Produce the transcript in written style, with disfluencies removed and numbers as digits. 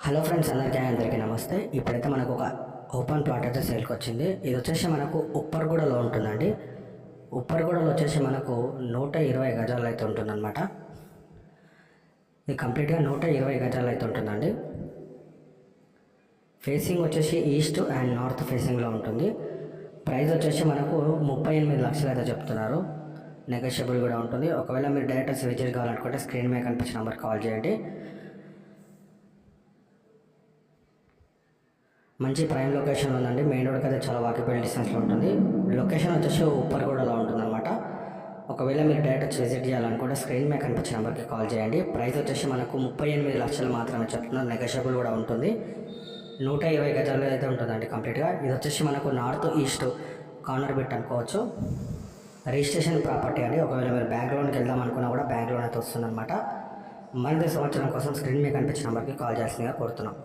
Hello friends, అందరికీ నమస్తే. ఇప్పుడైతే మనకు ఒక ఓపెన్ ప్లాట్ అయితే సేల్కి వచ్చింది. ఇది వచ్చేసి మనకు ఉప్పర్గూడలో ఉంటుందండి. ఉప్పర్గూడలో వచ్చేసి మనకు 120 గజాలు అయితే ఉంటుందన్నమాట. ఇది కంప్లీట్గా 120 గజాలు అయితే ఉంటుందండి. ఫేసింగ్ వచ్చేసి ఈస్ట్ అండ్ నార్త్ ఫేసింగ్లో ఉంటుంది. ప్రైస్ వచ్చేసి మనకు 38 లక్షలు అయితే చెప్తున్నారు. నెగోషియబుల్ కూడా ఉంటుంది. ఒకవేళ మీరు డైరెక్ట్ విజిట్ కావాలనుకుంటే స్క్రీన్ మీద కనిపించిన నెంబర్ కాల్ చేయండి. మంచి ప్రైమ్ లొకేషన్ ఉందండి. మెయిన్ రోడ్కి అయితే చాలా వాకబుల్ డిస్టెన్స్లో ఉంటుంది. లొకేషన్ వచ్చేసి ఉప్పర్గూడలో ఉంటుందన్నమాట. ఒకవేళ మీరు డైరెక్ట్ విజిట్ చేయాలనుకుంటే స్క్రీన్ మీద కనిపించిన నెంబర్కి కాల్ చేయండి. ప్రైస్ వచ్చేసి మనకు 38 లక్షలు మాత్రమే చెప్తున్నారు. నెగోషియబుల్ కూడా ఉంటుంది. 120 గజాలు అయితే ఉంటుందండి కంప్లీట్గా. ఇది వచ్చేసి మనకు నార్త్ ఈస్ట్ కార్నర్ బిట్ అనుకోవచ్చు. రిజిస్ట్రేషన్ ప్రాపర్టీ అండి. ఒకవేళ మీరు బ్యాంక్ లోన్కి వెళ్దాం అనుకున్నా కూడా బ్యాంక్ లోన్ అయితే వస్తుందన్నమాట. మరింత సంవత్సరం కోసం స్క్రీన్ మీద కనిపించిన నెంబర్కి కాల్ చేయాల్సిందిగా కోరుతున్నాం.